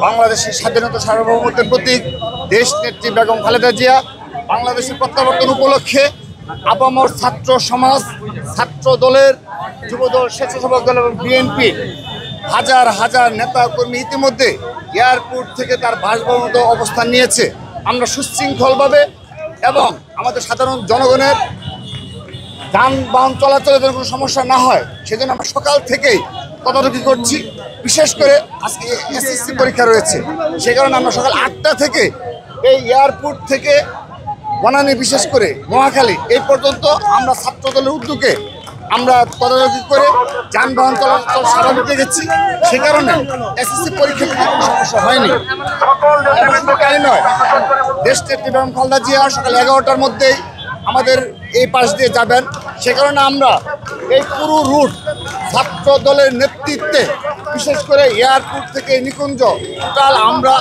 বাংলাদেশের স্বাধীনতা সার্বভৌমত্বের প্রতীক দেশ নেত্রী বেগম খালেদা জিয়া বাংলাদেশের প্রত্যাবর্তন উপলক্ষে আপামর ছাত্র সমাজ, ছাত্র দলের, যুবদল, স্বেচ্ছাসেবক দল এবং বিএনপি হাজার হাজার নেতা কর্মী ইতিমধ্যে এয়ারপোর্ট থেকে তার বাসভবনে অবস্থান নিয়েছে। আমরা সুশৃঙ্খলভাবে এবং আমাদের সাধারণ জনগণের যানবাহন চলাচলের জন্য কোনো সমস্যা না হয় সেজন্য আমরা সকাল থেকেই তদারকি করছি। বিশেষ করে আজকে এসএসসি পরীক্ষা রয়েছে, সে কারণে আমরা সকাল 8টা থেকে এই এয়ারপোর্ট থেকে বনানী, বিশেষ করে মহাখালী এই পর্যন্ত আমরা ছাত্র দলের উদ্যোগে আমরা তদারকি করে যানবাহন চলাচল স্বাভাবিক রেখেছি। সে কারণে এসএসসি পরীক্ষায় কোনো সমস্যা হয়নি। তাই নয়, দেশ নেত্রী বেগম খালেদা জিয়া সকাল 11টার মধ্যেই আমাদের এই পাশ দিয়ে যাবেন। সে কারণে আমরা এই পুরো রুট ছাত্র দলের নেতৃত্বে, বিশেষ করে এয়ারপোর্ট থেকে নিকুঞ্জ টোটাল আমরা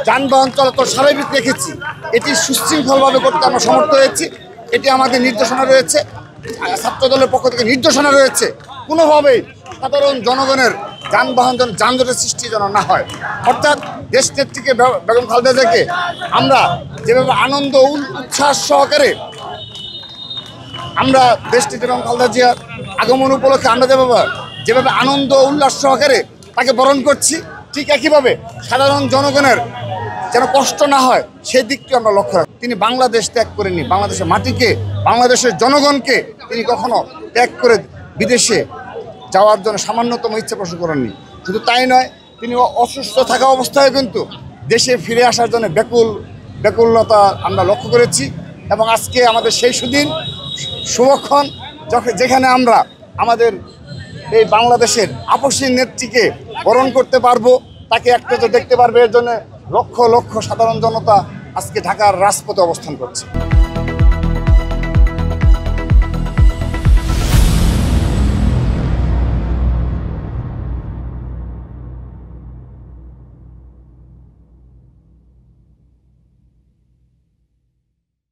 যানবাহন চলাচল স্বাভাবিক রেখেছি। এটি সুশৃঙ্খলভাবে করতে আমরা সমর্থ হয়েছি। এটি আমাদের নির্দেশনা রয়েছে, ছাত্র দলের পক্ষ থেকে নির্দেশনা রয়েছে, কোনোভাবেই সাধারণ জনগণের যানবাহন যেন যানজটের সৃষ্টি যেন না হয়। অর্থাৎ দেশ নেত্রীকে বেগম খালেদা জিয়াকে আমরা যেভাবে আনন্দ উচ্ছ্বাস সহকারে আমরা দেশ নেত্রী বেগম খালেদা জিয়ার আগমন উপলক্ষে আমরা যেভাবে আনন্দ উল্লাস সহকারে তাকে বরণ করছি, ঠিক একইভাবে সাধারণ জনগণের যেন কষ্ট না হয় সেই দিকটি আমরা লক্ষ্য রাখি। তিনি বাংলাদেশ ত্যাগ করেননি, বাংলাদেশের মাটিকে, বাংলাদেশের জনগণকে তিনি কখনো ত্যাগ করে বিদেশে যাওয়ার জন্য সামান্যতম ইচ্ছা প্রকাশ করেননি। শুধু তাই নয়, তিনি অসুস্থ থাকা অবস্থায় কিন্তু দেশে ফিরে আসার জন্য ব্যাকুলতা আমরা লক্ষ্য করেছি। এবং আজকে আমাদের সেই সুদিন শুভক্ষণ, যেখানে আমরা আমাদের এই বাংলাদেশের আপসী নেত্রীকে বরণ করতে পারবো, তাকে একটা দেখতে পারবে। এর জন্য লক্ষ লক্ষ সাধারণ জনতা আজকে ঢাকার রাজপথে অবস্থান করছে।